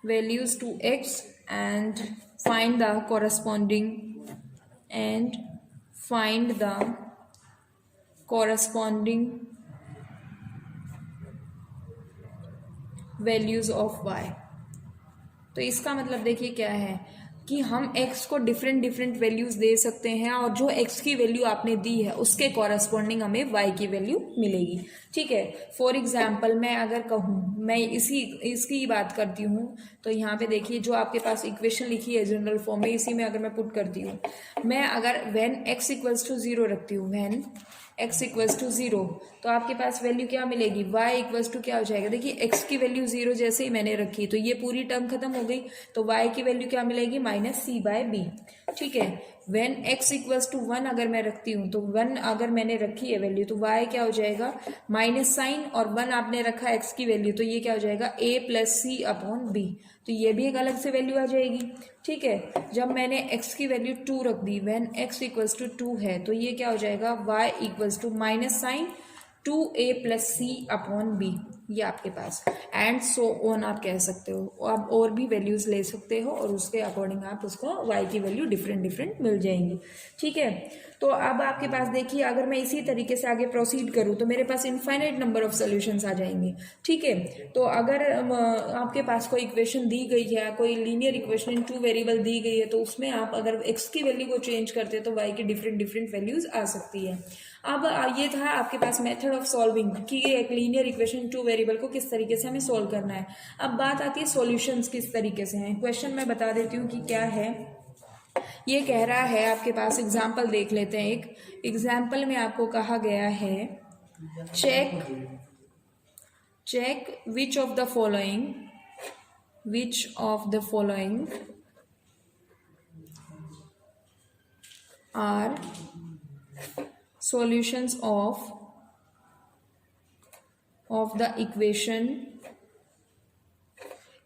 values to x and find the corresponding values of y। तो इसका मतलब देखिए क्या है, कि हम x को डिफरेंट डिफरेंट वैल्यूज दे सकते हैं और जो x की वैल्यू आपने दी है उसके कॉरस्पॉन्डिंग हमें y की वैल्यू मिलेगी। ठीक है, फॉर एग्जाम्पल मैं अगर कहूँ, मैं इसकी बात करती हूँ, तो यहाँ पे देखिए जो आपके पास इक्वेशन लिखी है जनरल फॉर्म में, इसी में अगर मैं पुट करती हूँ, मैं अगर व्हेन x इक्वल्स टू 0 रखती हूँ, व्हेन x इक्वल्स टू 0, तो आपके पास वैल्यू क्या मिलेगी, y इक्वल्स टू क्या हो जाएगा, देखिए x की वैल्यू 0 जैसे ही मैंने रखी तो ये पूरी टर्म खत्म हो गई, तो y की वैल्यू क्या मिलेगी, -c/b। ठीक है, व्हेन x इक्वल्स टू 1 अगर मैं रखती हूँ, तो 1 अगर मैंने रखी है वैल्यू, तो y क्या हो जाएगा, माइनस साइन, और 1 आपने रखा x की वैल्यू, तो ये क्या हो जाएगा, a+c/b, तो ये भी एक अलग से वैल्यू आ जाएगी। ठीक है, जब मैंने x की वैल्यू 2 रख दी, व्हेन x इक्वल्स टू 2 है, तो ये क्या हो जाएगा, y equals to minus sign 2a+c/b, ये आपके पास, एंड सो ऑन आप कह सकते हो। आप और भी वैल्यूज ले सकते हो और उसके अकॉर्डिंग आप उसको y की वैल्यू डिफरेंट डिफरेंट मिल जाएंगी। ठीक है, तो अब आपके पास देखिए, अगर मैं इसी तरीके से आगे प्रोसीड करूँ तो मेरे पास इनफाइनाइट नंबर ऑफ सॉल्यूशंस आ जाएंगे। ठीक है, तो अगर आपके पास कोई इक्वेशन दी गई है, कोई लीनियर इक्वेशन इन 2 वेरिएबल दी गई है, तो उसमें आप अगर x की वैल्यू को चेंज करते हैं तो y की डिफरेंट डिफरेंट वैल्यूज आ सकती है। अब ये था आपके पास मेथड ऑफ सॉल्विंग कि एक लीनियर इक्वेशन 2 वेरिएबल को किस तरीके से हमें सॉल्व करना है। अब बात आती है सॉल्यूशंस किस तरीके से हैं। क्वेश्चन मैं बता देती हूँ कि क्या है। ये कह रहा है आपके पास, एग्जाम्पल देख लेते हैं। एक एग्जाम्पल में आपको कहा गया है, check which of the following are solutions of the equation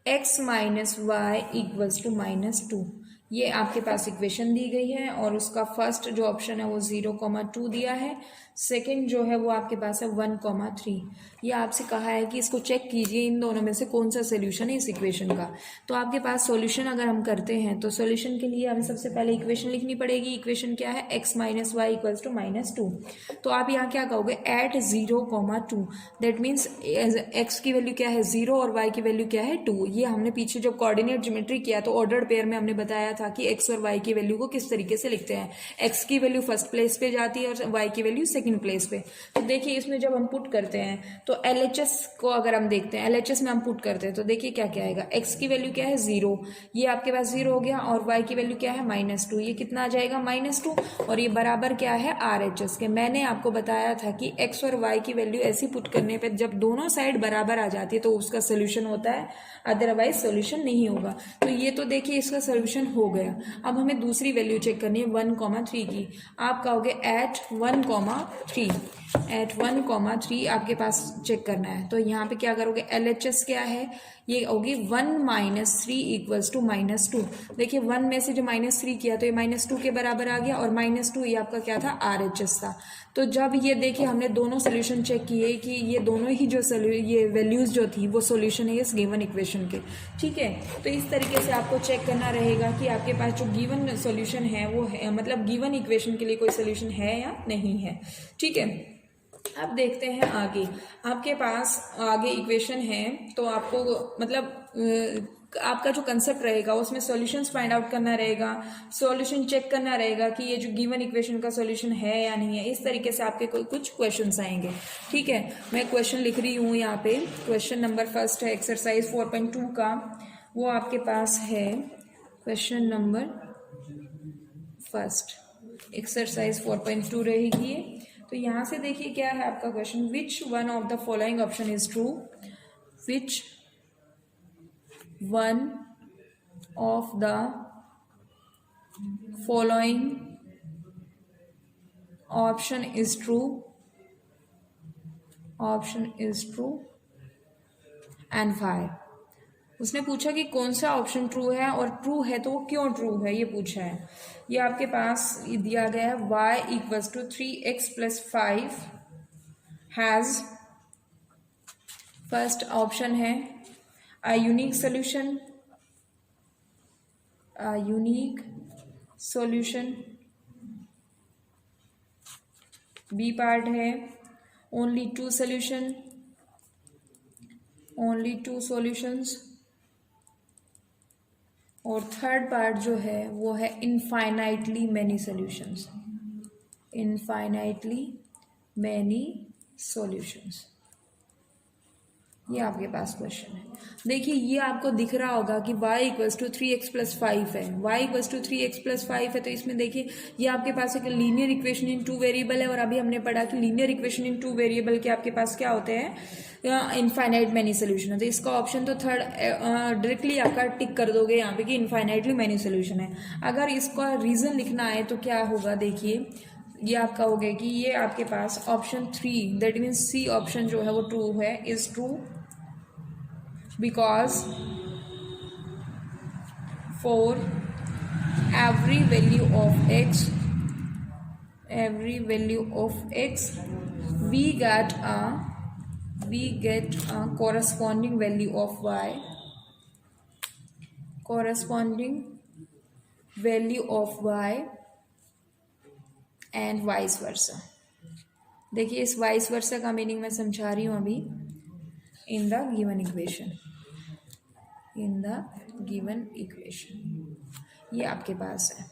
x minus y equals to -2। ये आपके पास इक्वेशन दी गई है और उसका फर्स्ट जो ऑप्शन है वो 0,2 दिया है, सेकंड जो है वो आपके पास है 1,3। ये आपसे कहा है कि इसको चेक कीजिए इन दोनों में से कौन सा सोल्यूशन है इस इक्वेशन का। तो आपके पास सॉल्यूशन अगर हम करते हैं तो सॉल्यूशन के लिए हमें सबसे पहले इक्वेशन लिखनी पड़ेगी। इक्वेशन क्या है, x minus Y equals to -2। तो आप यहाँ क्या कहोगे, एट 0,2, दैट मीन्स x की वैल्यू क्या है 0 और y की वैल्यू क्या है 2। ये हमने पीछे जब कोऑर्डिनेट ज्योमेट्री किया तो ऑर्डर्ड पेयर में हमने बताया था कि x और y की वैल्यू को किस तरीके से लिखते हैं। x की वैल्यू फर्स्ट प्लेस पे जाती है और y की वैल्यू सेकंड प्लेस पे। तो देखिए इसमें जब हम पुट करते हैं तो LHS को अगर हम देखते हैं, LHS में हम पुट करते हैं तो देखिए क्या क्या आएगा, x की वैल्यू क्या है 0, ये आपके पास 0 हो गया, और y की वैल्यू क्या है -2, ये कितना आ जाएगा -2, और ये बराबर क्या है RHS के। मैंने आपको बताया था कि x और y की वैल्यू ऐसी पुट करने पे जब दोनों साइड बराबर आ जाती है तो उसका सोल्यूशन होता है, अदरवाइज सोल्यूशन नहीं होगा। तो ये तो देखिए इसका सोल्यूशन हो गया। अब हमें दूसरी वैल्यू चेक करनी है 1,3 की। आप कहोगे एट 1,3 आपके पास चेक करना है। तो यहाँ पे क्या करोगे, LHS क्या है, ये होगी 1 - 3 इक्वल्स टू -2। देखिए 1 में से जो -3 किया तो ये -2 के बराबर आ गया, और -2 ये आपका क्या था, RHS था। तो जब ये देखिए हमने दोनों सोल्यूशन चेक किए कि ये दोनों ही जो ये वैल्यूज जो थी वो सोल्यूशन है इस गिवन इक्वेशन के। ठीक है, तो इस तरीके से आपको चेक करना रहेगा कि आपके पास जो गिवन सोल्यूशन है वो है, मतलब गिवन इक्वेशन के लिए कोई सोल्यूशन है या नहीं है। ठीक है, अब देखते हैं आगे। आपके पास आगे इक्वेशन है तो आपको मतलब आपका जो कंसेप्ट रहेगा उसमें सॉल्यूशंस फाइंड आउट करना रहेगा, सॉल्यूशन चेक करना रहेगा कि ये जो गिवन इक्वेशन का सॉल्यूशन है या नहीं है। इस तरीके से आपके कुछ क्वेश्चंस आएंगे। ठीक है, मैं क्वेश्चन लिख रही हूँ यहाँ पे। क्वेश्चन नंबर फर्स्ट है एक्सरसाइज 4.2 का, वो आपके पास है क्वेश्चन नंबर फर्स्ट, एक्सरसाइज 4.2 रहेगी। तो यहाँ से देखिए क्या है आपका question, which one of the following option is true, which one of the following option is true and why. उसने पूछा कि कौन सा ऑप्शन ट्रू है और ट्रू है तो वो क्यों ट्रू है, ये पूछा है। ये आपके पास दिया गया है y equals to 3x + 5 has, first option है a unique solution, B part है ओनली टू सॉल्यूशंस, और थर्ड पार्ट जो है वो है infinitely many solutions, infinitely many solutions. ये आपके पास क्वेश्चन है। देखिए ये आपको दिख रहा होगा कि y equals to 3x plus 5 है, y equals to 3x plus 5 है, तो इसमें देखिए ये आपके पास एक linear equation in two variable है, और अभी हमने पढ़ा कि linear equation in two variable के आपके पास क्या होते हैं, इनफाइनाइट मैनी सोल्यूशन है। तो इसका ऑप्शन तो थर्ड डायरेक्टली आपका टिक कर दोगे यहाँ पे कि इनफाइनाइटली मैनी सोल्यूशन है। अगर इसका रीजन लिखना है तो क्या होगा, देखिए ये आपका हो गया कि ये आपके पास option 3 that means C option जो है वो ट्रू है, is true because for every value of x we get a corresponding value of y, and vice versa। देखिए इस वाइस वर्सा का मीनिंग मैं समझा रही हूँ अभी। in the given equation ये आपके पास है।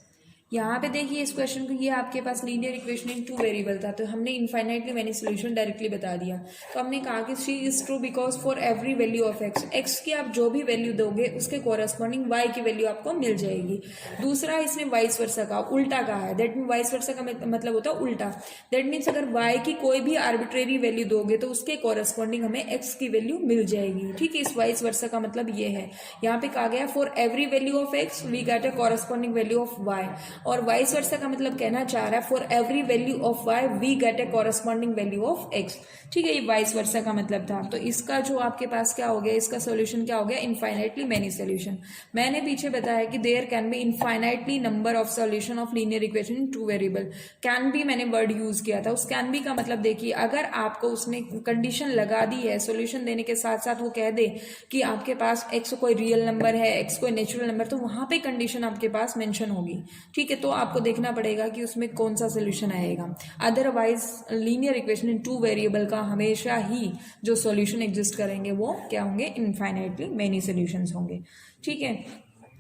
यहाँ पे देखिए इस क्वेश्चन को, ये आपके पास linear equation in two variable था, तो हमने इनफाइनाइटली मैनी सोल्यूशन डायरेक्टली बता दिया। तो हमने कहा कि C is true because for every value of x की आप जो भी वैल्यू दोगे उसके कोरस्पॉन्डिंग वाई की वैल्यू आपको मिल जाएगी। दूसरा इसने वाइस वर्सा का उल्टा कहा है, दैट मीन वाइस वर्सा का मतलब होता है उल्टा। दैट मीन्स अगर वाई की कोई भी आर्बिट्रेरी वैल्यू दोगे तो उसके कोरस्पॉन्डिंग हमें एक्स की वैल्यू मिल जाएगी। ठीक है, इस वाइस वर्सा का मतलब ये है। यहाँ पे कहा गया for every value of X we get a corresponding value of Y, और वाइस वर्सा का मतलब कहना चाह रहा है for every value of Y we get a corresponding value of X. ठीक है, ये वाइस वर्सा का मतलब था। तो इसका जो आपके पास क्या हो गया, इसका सॉल्यूशन क्या हो गया, इनफाइनाइटली मैनी सॉल्यूशन। मैंने पीछे बताया कि there can be infinitely number of solution of linear equation in two variable. Can be मैंने वर्ड यूज किया था। उस कैन बी का मतलब देखिए, अगर आपको उसने कंडीशन लगा दी है सॉल्यूशन देने के साथ साथ, वो कह दे कि आपके पास एक्स कोई रियल नंबर है, एक्स कोई नेचुरल नंबर, तो वहां पे कंडीशन आपके पास मेंशन होगी। ठीक है, तो आपको देखना पड़ेगा कि उसमें कौन सा सोल्यूशन आएगा। Otherwise linear equation in two variable का हमेशा ही जो सॉल्यूशन एग्जिस्ट करेंगे वो क्या होंगे, इनफाइनाइटली मेनी सॉल्यूशंस होंगे। ठीक है,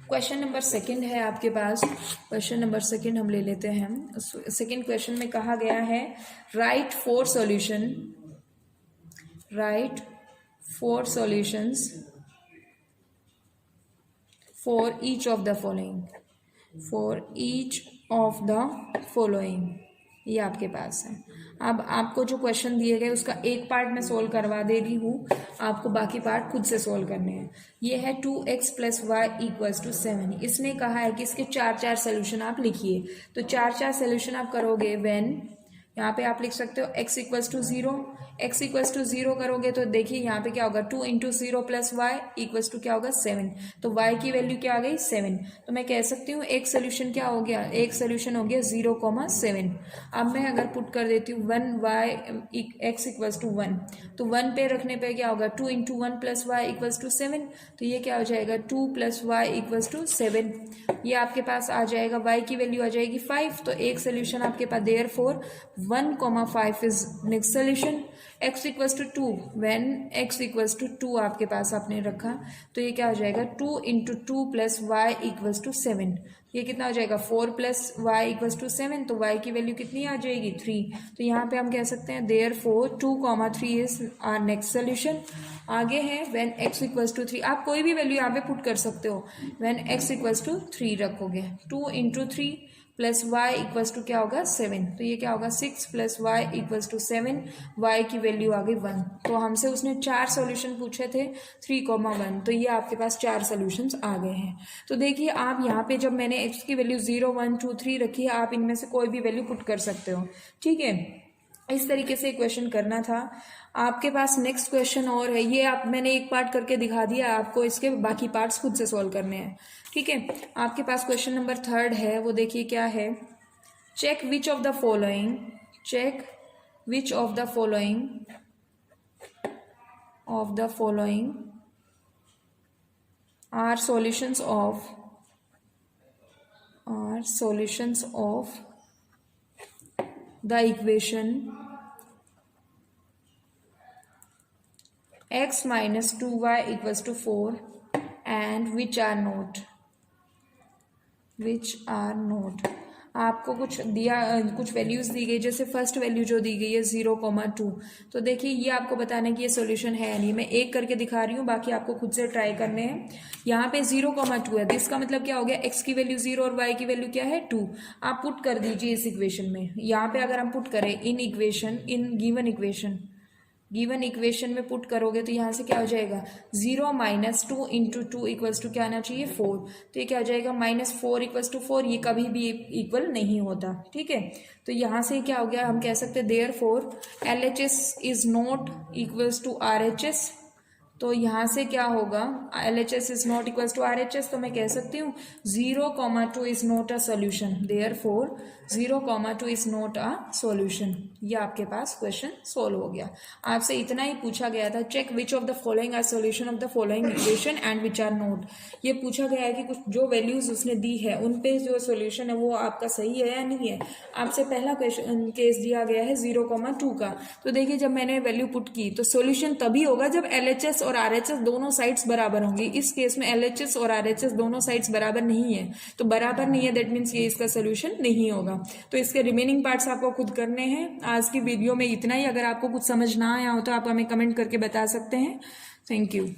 क्वेश्चन नंबर सेकंड है आपके पास। क्वेश्चन नंबर सेकंड हम ले लेते हैं। सेकंड क्वेश्चन में कहा गया है right four solutions for each of the following. ये आपके पास है। अब आपको जो क्वेश्चन दिए गए उसका एक पार्ट मैं सोल्व करवा दे रही हूँ, आपको बाकी पार्ट खुद से सोल्व करने हैं। ये है 2x plus y equals to 7। इसने कहा है कि इसके 4 सोल्यूशन आप लिखिए। तो 4 सोल्यूशन आप करोगे व्हेन, यहाँ पे आप लिख सकते हो x equals to 0। x equals to 0 करोगे तो देखिए यहाँ पे क्या होगा, 2 into 0 plus y equals to क्या होगा, 7। तो y की वैल्यू क्या आ गई, 7। तो मैं कह सकती हूँ एक सोल्यूशन क्या हो गया, एक सोल्यूशन हो गया 0,7। अब मैं अगर पुट कर देती हूँ 1y x इक्वल्स टू 1, तो 1 पे रखने पे क्या होगा, 2 into 1 plus y equals to 7। तो ये क्या हो जाएगा, 2 प्लस वाई इक्वल्स टू 7। ये आपके पास आ जाएगा, y की वैल्यू आ जाएगी 5। तो एक सोल्यूशन आपके पास, therefore 1,5 is next solution. x equals to 2, when x equals to 2 आपके पास आपने रखा, तो ये क्या हो जाएगा, 2 into 2 plus y equals to 7। ये कितना हो जाएगा, 4 प्लस वाई इक्वल्स टू 7। तो y की वैल्यू कितनी आ जाएगी, 3। तो यहाँ पे हम कह सकते हैं therefore 2,3 is our next solution. आगे है व्हेन x इक्वल्स टू 3। आप कोई भी वैल्यू यहाँ पे पुट कर सकते हो। व्हेन x इक्वल्स टू 3 रखोगे, 2 into 3 plus y equals to क्या होगा, 7। तो ये क्या होगा, 6 plus y equals to 7। Y की वैल्यू आ गई 1। तो हमसे उसने 4 सॉल्यूशन पूछे थे, 3,1। तो ये आपके पास 4 सॉल्यूशंस आ गए हैं। तो देखिए आप यहाँ पे जब मैंने x की वैल्यू 0, 1, 2, 3 रखी है, आप इनमें से कोई भी वैल्यू पुट कर सकते हो। ठीक है, इस तरीके से क्वेश्चन करना था। आपके पास नेक्स्ट क्वेश्चन और है, ये आप मैंने एक पार्ट करके दिखा दिया, आपको इसके बाकी पार्ट्स खुद से सॉल्व करने हैं। ठीक है, आपके पास क्वेश्चन नंबर 3 है, वो देखिए क्या है। Check which of the following are solutions of the equation x minus 2y equals to 4 and which are not। Which are not. आपको कुछ दिया, कुछ वैल्यूज़ दी गई, जैसे फर्स्ट वैल्यू जो दी गई है 0,2। तो देखिए ये आपको बताना है कि ये सॉल्यूशन है या नहीं। मैं एक करके दिखा रही हूँ, बाकी आपको खुद से ट्राई करने हैं। यहाँ पे 0,2 है, तो इसका मतलब क्या हो गया, x की वैल्यू 0 और y की वैल्यू क्या है 2। आप पुट कर दीजिए इस इक्वेशन में। यहाँ पे अगर हम पुट करें in equation, in given equation में पुट करोगे तो यहाँ से क्या हो जाएगा, 0 माइनस 2 इंटू 2 इक्वल्स टू क्या आना चाहिए 4। तो ये क्या हो जाएगा, -4 इक्वल्स टू 4। ये कभी भी इक्वल नहीं होता, ठीक है। तो यहाँ से क्या हो गया, हम कह सकते हैं therefore LHS is not equals to RHS। तो यहाँ से क्या होगा, LHS is not equals to RHS, तो मैं कह सकती हूँ 0,2 is not a solution. Therefore 0,2 is not a solution. ये आपके पास क्वेश्चन सोल्व हो गया। आपसे इतना ही पूछा गया था, check which of the following are solution of the following equation and which are not. ये पूछा गया है कि कुछ जो वैल्यूज उसने दी है उन पे जो सोल्यूशन है वो आपका सही है या नहीं है। आपसे पहला क्वेश्चन केस दिया गया है 0,2 का। तो देखिए जब मैंने वैल्यू पुट की तो सोल्यूशन तभी होगा जब LHS और RHS दोनों साइड्स बराबर होंगी। इस केस में LHS और RHS दोनों साइड्स बराबर नहीं है, तो बराबर नहीं है, दैट मीन्स ये इसका सोल्यूशन नहीं होगा। तो इसके रिमेनिंग पार्ट्स आपको खुद करने हैं। आज की वीडियो में इतना ही। अगर आपको कुछ समझ ना आया हो तो आप हमें कमेंट करके बता सकते हैं। Thank you.